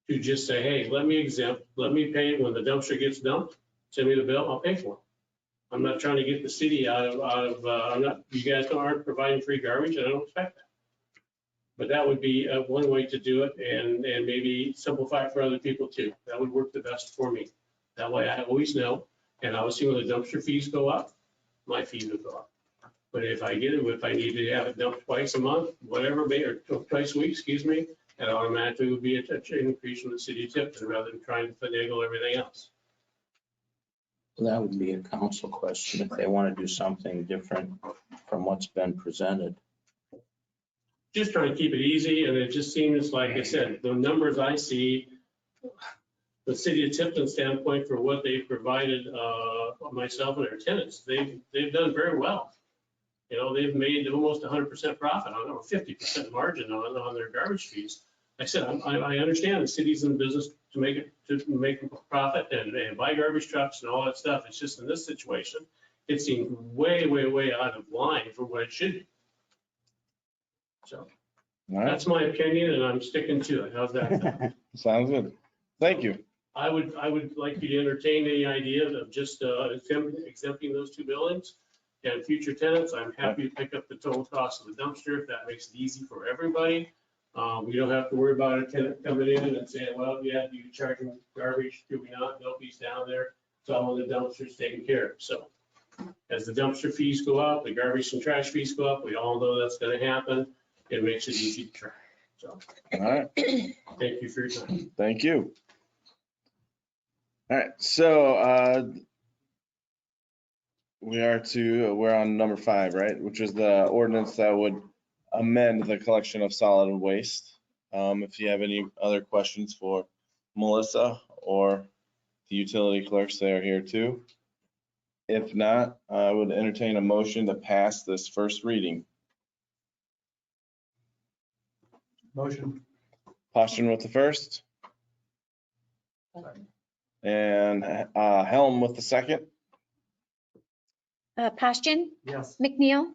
to just say, hey, let me exempt, let me pay when the dumpster gets dumped, send me the bill, I'll pay for it. I'm not trying to get the city you guys aren't providing free garbage, and I don't expect that. But that would be one way to do it and maybe simplify it for other people too. That would work the best for me. That way I always know, and obviously when the dumpster fees go up, my fees will go up. But if I need to have it dumped twice a month, whatever, or twice a week, excuse me, that automatically would be an increase from the city of Tipton rather than trying to finagle everything else. That would be a council question if they want to do something different from what's been presented. Just trying to keep it easy, and it just seems, like I said, the numbers I see, the city of Tipton standpoint for what they've provided, myself and our tenants, they've done very well. You know, they've made almost 100% profit on, or 50% margin on their garbage fees. Like I said, I understand the city's in business to make a profit and buy garbage trucks and all that stuff. It's just in this situation, it seems way, way, way out of line for what it should be. So All right, that's my opinion, and I'm sticking to it. How's that? sounds good. Thank you. I would like you to entertain the idea of just exempting those two buildings and future tenants. I'm happy to pick up the total cost of the dumpster if that makes it easy for everybody. We don't have to worry about a tenant coming in and saying, well, yeah, you charge them garbage, do we not? Nope, he's down there. It's all in the dumpsters taken care of. So as the dumpster fees go up, the garbage and trash fees go up, we all know that's gonna happen. It makes it easy to track. So All right, thank you for your time. thank you. All right, so we're on number 5, right? Which is the ordinance that would amend the collection of solid waste. If you have any other questions for Melissa or the utility clerks, they are here too. If not, I would entertain a motion to pass this first reading. Motion. Poston with the first. And Helm with the second. Poston, Yes. McNeil,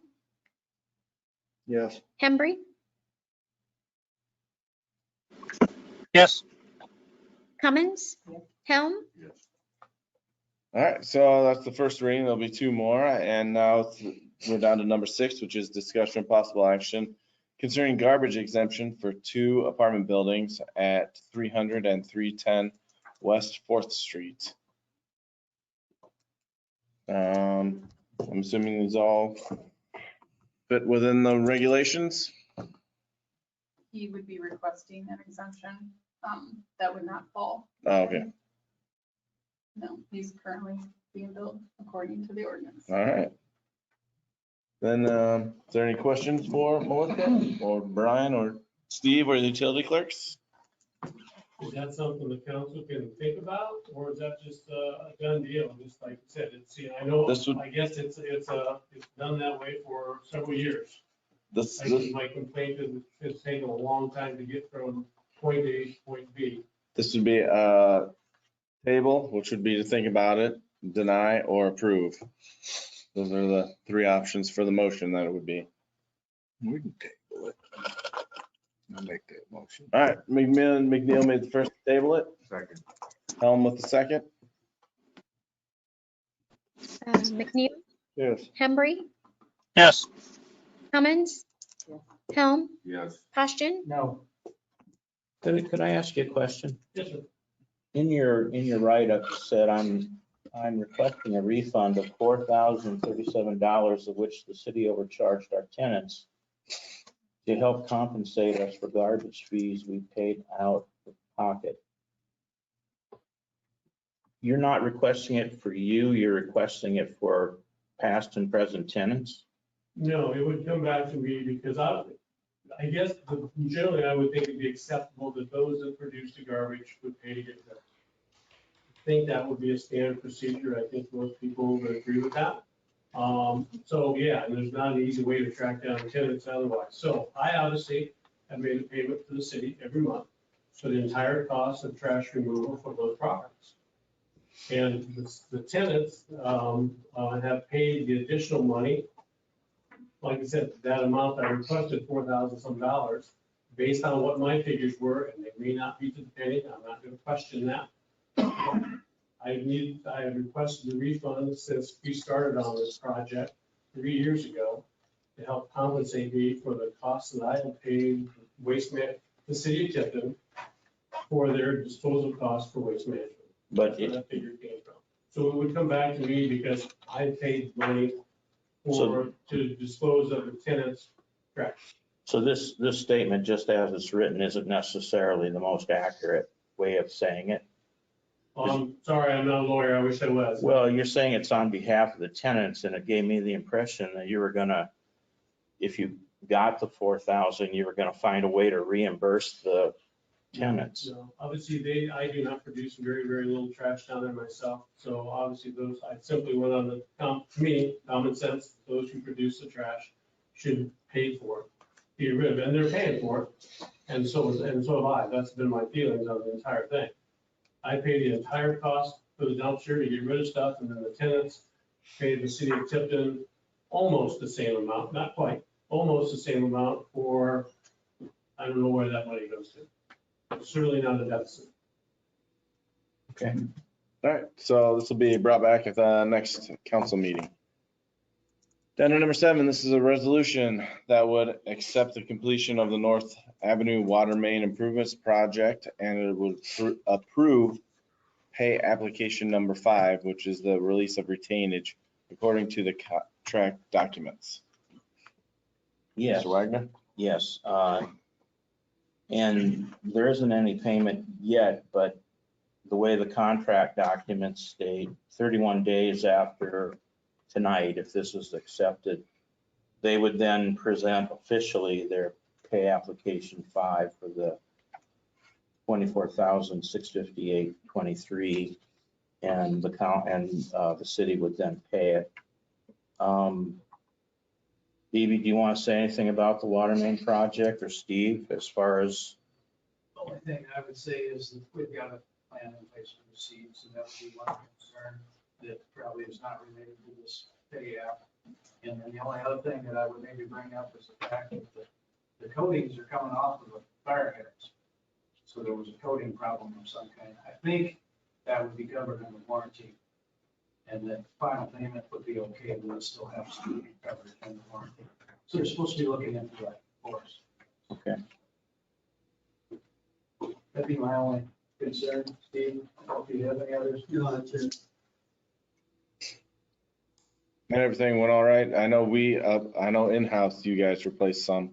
Yes. Hembry, Yes. Cummins, Helm, All right, so that's the first reading. There'll be 2 more. And now we're down to number 6, which is discussion and possible action concerning garbage exemption for 2 apartment buildings at 300 and 310 West 4th Street. I'm assuming these all fit within the regulations. He would be requesting an exemption that would not fall. Oh, okay, No, he's currently being built according to the ordinance. all right. Then, is there any questions for Melissa or Brian or Steve or the utility clerks? Is that something the council can think about, or is that just a done deal? Just like you said, I know, I guess it's done that way for several years. This, I think my complaint is it's taken a long time to get from point A to point B. this would be a table, which would be to think about it, deny or approve. Those are the 3 options for the motion that it would be. We can table it. I'll make that motion. All right, McNeil made the first to table it. Second. Helm with the second. McNeil, Yes. Hembry, Yes. Cummins, Helm, Yes. Poston, No. Could I ask you a question? Yes, sir. In your write-up, you said I'm requesting a refund of $4,037, of which the city overcharged our tenants to help compensate us for garbage fees we paid out of pocket. You're not requesting it for you, you're requesting it for past and present tenants? No, it would come back to me because I guess generally I would think it'd be acceptable that those that produce the garbage would pay to get that. I think that would be a standard procedure. I think most people would agree with that. So yeah, and there's not an easy way to track down tenants otherwise. So I obviously have made a payment to the city every month for the entire cost of trash removal for those properties. And the tenants have paid the additional money. Like I said, that amount I requested, $4,000 some, based on what my figures were, and they may not be to the penny. I'm not going to question that. I have requested a refund since we started on this project 3 years ago to help compensate me for the costs that I have paid the city of Tipton for their disposal costs for waste management. But That's where that figure came from. So it would come back to me because I paid money to dispose of the tenant's trash. So this statement, just as it's written, isn't necessarily the most accurate way of saying it? I'm sorry, I'm not a lawyer. I wish I was. Well, you're saying it's on behalf of the tenants, and it gave me the impression that you were gonna, if you got the 4,000, you were gonna find a way to reimburse the tenants. No, obviously, I do not produce very, very little trash down there myself. So obviously I simply went on the, to me, common sense, those who produce the trash should pay for it, be rid of it, and they're paying for it. And so have I. That's been my feelings on the entire thing. I pay the entire cost for the dumpster to get rid of stuff, and then the tenants pay the city of Tipton almost the same amount, not quite, almost the same amount for, I don't know where that money goes to. Certainly not a deficit. All right, so this will be brought back at the next council meeting. Down to number 7, this is a resolution that would accept the completion of the North Avenue Water Main Improvements Project, and it would approve pay application number 5, which is the release of retainage according to the contract documents. Yes, Mr. Wagner? yes. And there isn't any payment yet, but the way the contract documents state, 31 days after tonight, if this is accepted, they would then present officially their pay application 5 for the $24,658.23, and the city would then pay it. Phoebe, do you want to say anything about the water main project, or Steve, as far as? The only thing I would say is that we've got a plan in place for the seeds, and that would be one concern that probably is not related to this pay app. And then the only other thing that I would maybe bring up is the fact that the coatings are coming off of the fire hydrants. So there was a coating problem of some kind. I think that would be covered under warranty. And the final payment would be okay, but it still has to be covered under warranty. So they're supposed to be looking into that for us. Okay. That'd be my only concern, Steve. I don't know if you have any others. No, that's it. And everything went all right. I know I know in-house you guys replaced some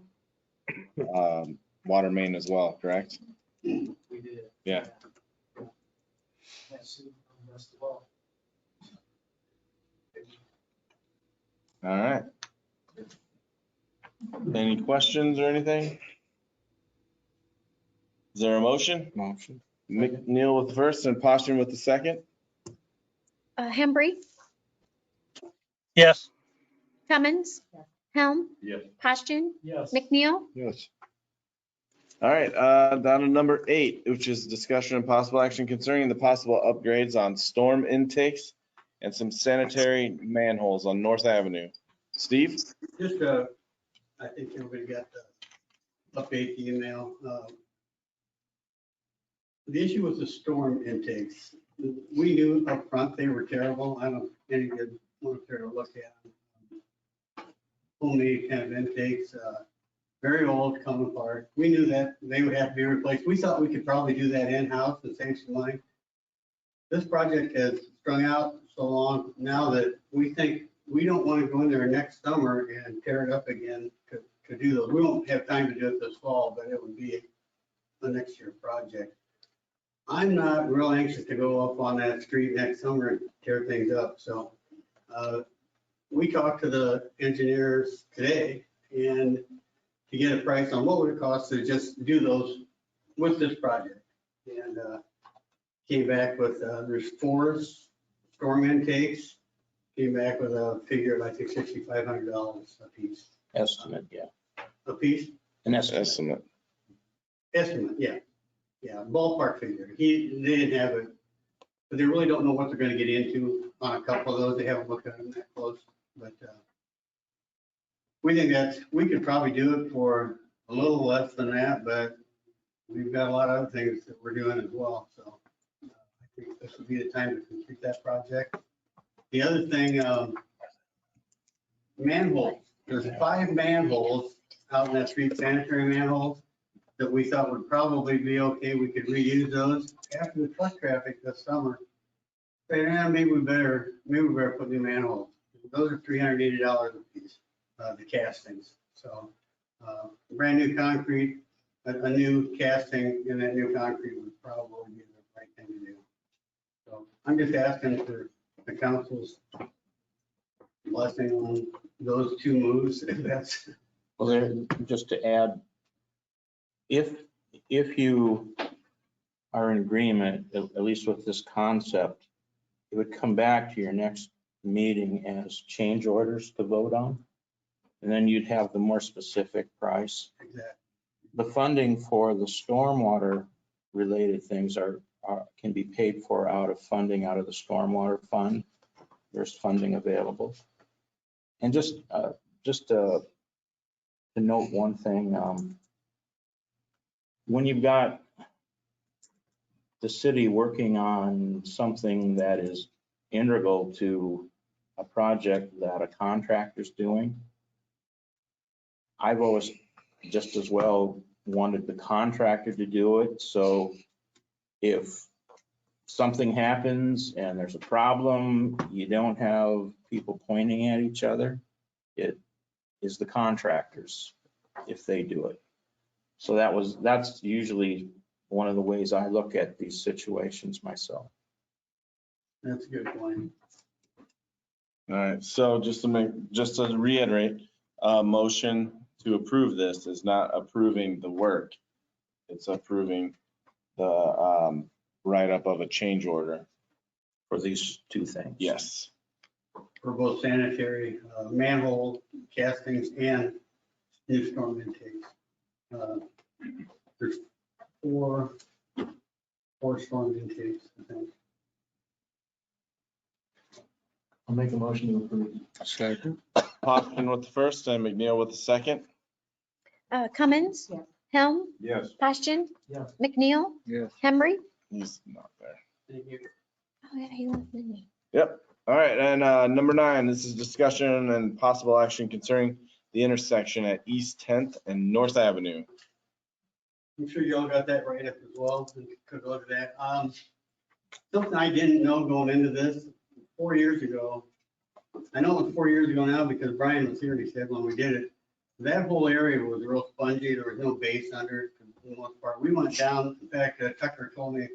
water main as well, correct? We did. Yeah. That's the best of all. All right. Any questions or anything? Is there a motion? Motion. McNeil with the first and Posturing with the second. Hembry, Yes. Cummins, Helm, Yes. Posturing, Yes. McNeil. Yes. All right, down to number 8, which is discussion and possible action concerning the possible upgrades on storm intakes and some sanitary manholes on North Avenue. Steve? Just, I think everybody got the update email. The issue with the storm intakes, we knew up front they were terrible. I don't know if any good one there to look at them. Homemade kind of intakes, very old, come apart. We knew that they would have to be replaced. We thought we could probably do that in-house and save some money. This project has strung out so long now that we think we don't want to go in there next summer and tear it up again to do those. We won't have time to do it this fall, but it would be the next year project. I'm not real anxious to go up on that street next summer and tear things up. So we talked to the engineers today and to get a price on what would it cost to just do those with this project. And came back with, there's 4 storm intakes. Came back with a figure of, I think, $6,500 a piece. Estimate, yeah. A piece? An estimate. Estimate. Yeah. Yeah, ballpark figure. They didn't have it, but they really don't know what they're gonna get into on a couple of those. They haven't looked at them that close, but we think we could probably do it for a little less than that, but we've got a lot of other things that we're doing as well, so I think this would be the time to complete that project. The other thing, manholes. There's 5 manholes out in that street, sanitary manholes, that we thought would probably be okay. We could reuse those after the truck traffic this summer. But maybe we better put new manholes. Those are $380 a piece, the castings. So brand new concrete, a new casting in that new concrete would probably be the right thing to do. So I'm just asking for the council's blessing on those two moves, if that's, Well, there, just to add, if you are in agreement, at least with this concept, it would come back to your next meeting as change orders to vote on. And then you'd have the more specific price. exactly. The funding for the stormwater related things can be paid for out of funding out of the stormwater fund. There's funding available. And just to note one thing, when you've got the city working on something that is integral to a project that a contractor's doing, I've always just as well wanted the contractor to do it. So if something happens and there's a problem, you don't have people pointing at each other. It is the contractors if they do it. So that's usually one of the ways I look at these situations myself. That's a good point. All right, so just to reiterate, motion to approve this is not approving the work. It's approving the write-up of a change order. For these two things. Yes. For both sanitary manhole castings and new storm intakes. There's four storm intakes, I think. I'll make a motion to approve. Second. Poppin with the first and McNeil with the second. Cummins? Yes. Helm? Yes. Bastian? Yes. McNeil? Yes. Henry? He's not there. Thank you. Oh, yeah, he left, didn't he? Yep. All right, and number 9, this is discussion and possible action concerning the intersection at East 10th and North Avenue. I'm sure y'all got that right up as well, and could look at that. Something I didn't know going into this 4 years ago. I know it was 4 years ago now because Brian was here and he said when we did it, that whole area was real spongy. There was no base under it for the most part. We went down, in fact, Tucker told me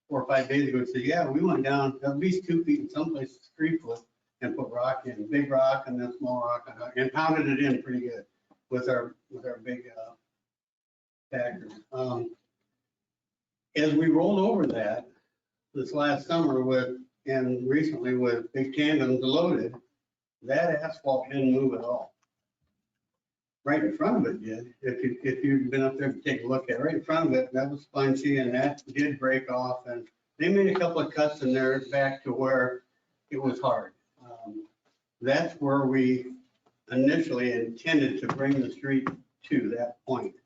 4 or 5 days ago, he said, yeah, we went down at least 2 feet, in some places 3 foot, and put rock in, big rock and then small rock, and pounded it in pretty good with our big packers. As we rolled over that this last summer and recently with big tandems loaded, that asphalt didn't move at all. Right in front of it did. If you've been up there to take a look at it, right in front of it, that was spongy and that did break off. And they made a couple of cuts in there back to where it was hard. That's where we initially intended to bring the street to that point.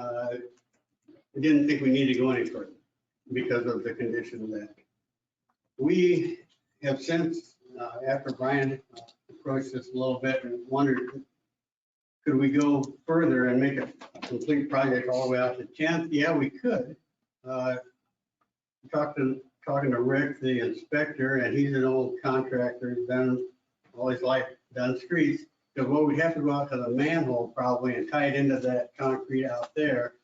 I didn't think we needed to go any further because of the condition of that. We have since, after Brian approached us a little bit and wondered, could we go further and make a complete project all the way out to 10th? Yeah, we could. Talking to Rick, the inspector, and he's an old contractor, he's done all his life, done streets. So well, we'd have to go out to the manhole probably and tie it into that concrete out there.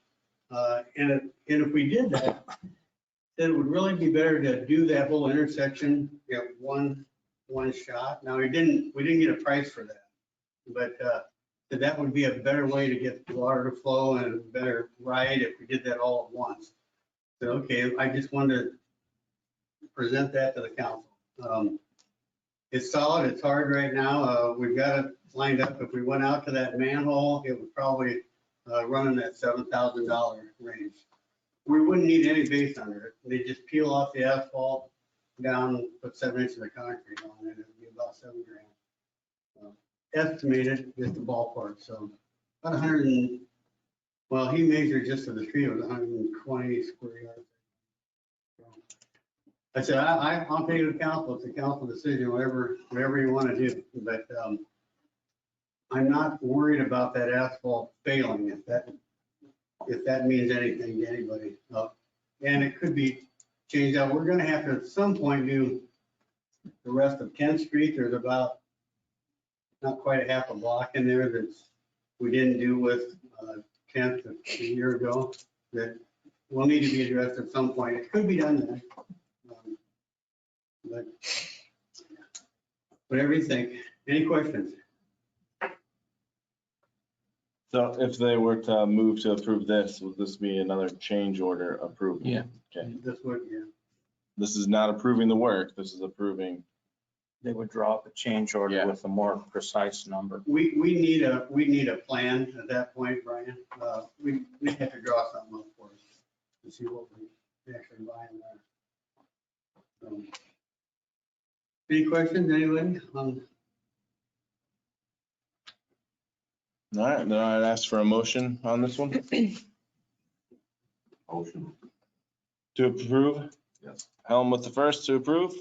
And if we did that, then it would really be better to do that whole intersection at one shot. Now, we didn't get a price for that, but that would be a better way to get the water to flow and a better ride if we did that all at once. So, okay, I just wanted to present that to the council. It's solid, it's hard right now. We've got it lined up. If we went out to that manhole, it would probably run in that $7,000 range. We wouldn't need any base under it. They just peel off the asphalt down, put 7 inches of concrete on it. It'd be about $7,000. Estimated, just a ballpark. So about 100 and, well, he measured just to the street, it was 120 square yards. So I said, I'll take it to the council. It's a council decision, whatever you want to do. But I'm not worried about that asphalt failing if that means anything to anybody. And it could be changed out. We're going to have to at some point do the rest of 10th Street. There's about not quite a half a block in there that we didn't do with 10th a year ago that will need to be addressed at some point. It could be done then. But whatever you think. Any questions? So if they were to move to approve this, would this be another change order approval? Yeah. Okay. This would, yeah. This is not approving the work. This is approving. They would draw up a change order Yeah. with a more precise number. We need a plan at that point, Brian. We have to draw something up for us to see what we actually buy in there. Any questions, anybody? All right, then I'd ask for a motion on this one Motion. to approve. Yes. Helm with the first to approve.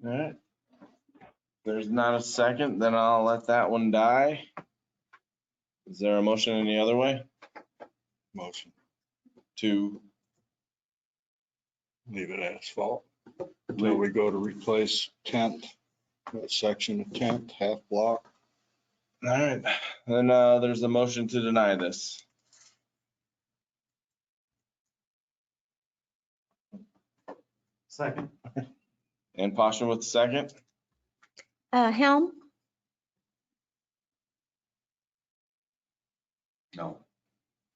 All right. If there's not a second, then I'll let that one die. Is there a motion any other way? Motion, To leave it asphalt until we go to replace tent, that section of tent, half block. All right, then there's a motion to deny this. Second. And Poston with the second. Helm, No.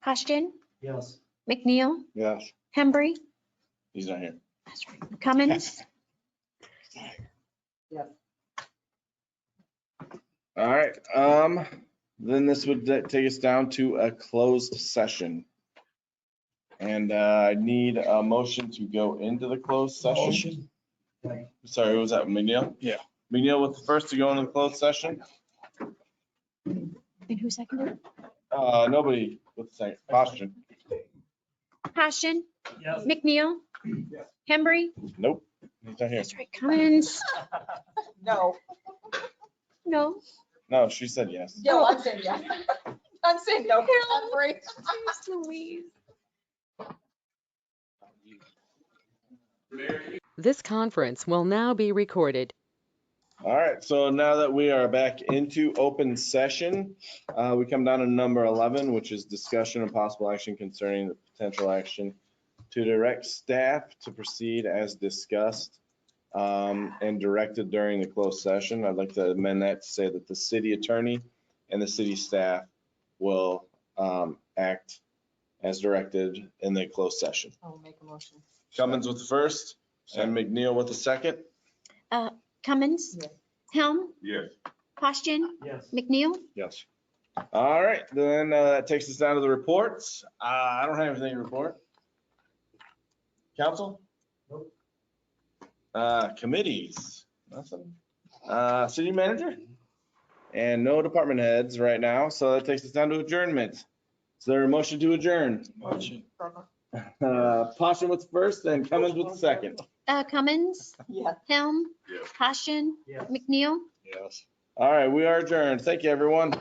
Poston, Yes. McNeil, Yes. Hembry, He's not here. Cummins. Yes. All right, then this would take us down to a closed session. And I need a motion to go into the closed session. Sorry, who was that, McNeil? Yeah. McNeil with the first to go into the closed session? And who seconded? Nobody with the second, Poston. Poston, Yes. McNeil, Hembry. Nope, he's not here. That's right, Cummins. No. No. No, she said yes. No, I'm saying yes. I'm saying no. Hembry. Jeez Louise. This conference will now be recorded. All right, so now that we are back into open session, we come down to number 11, which is discussion and possible action concerning the potential action to direct staff to proceed as discussed and directed during the closed session. I'd like to amend that to say that the city attorney and the city staff will act as directed in the closed session. I'll make a motion. Cummins with the first and McNeil with the second. Cummins, Yes. Helm, Yes. Poston, Yes. McNeil. Yes. All right, then that takes us down to the reports. I don't have anything to report. Council? Nope. Committees? Nothing. City manager? And no department heads right now, so that takes us down to adjournment. Is there a motion to adjourn? Motion. Poston with the first and Cummins with the second. Cummins, Yes. Helm, Yes. Poston, Yes. McNeil. Yes. All right, we are adjourned. Thank you, everyone.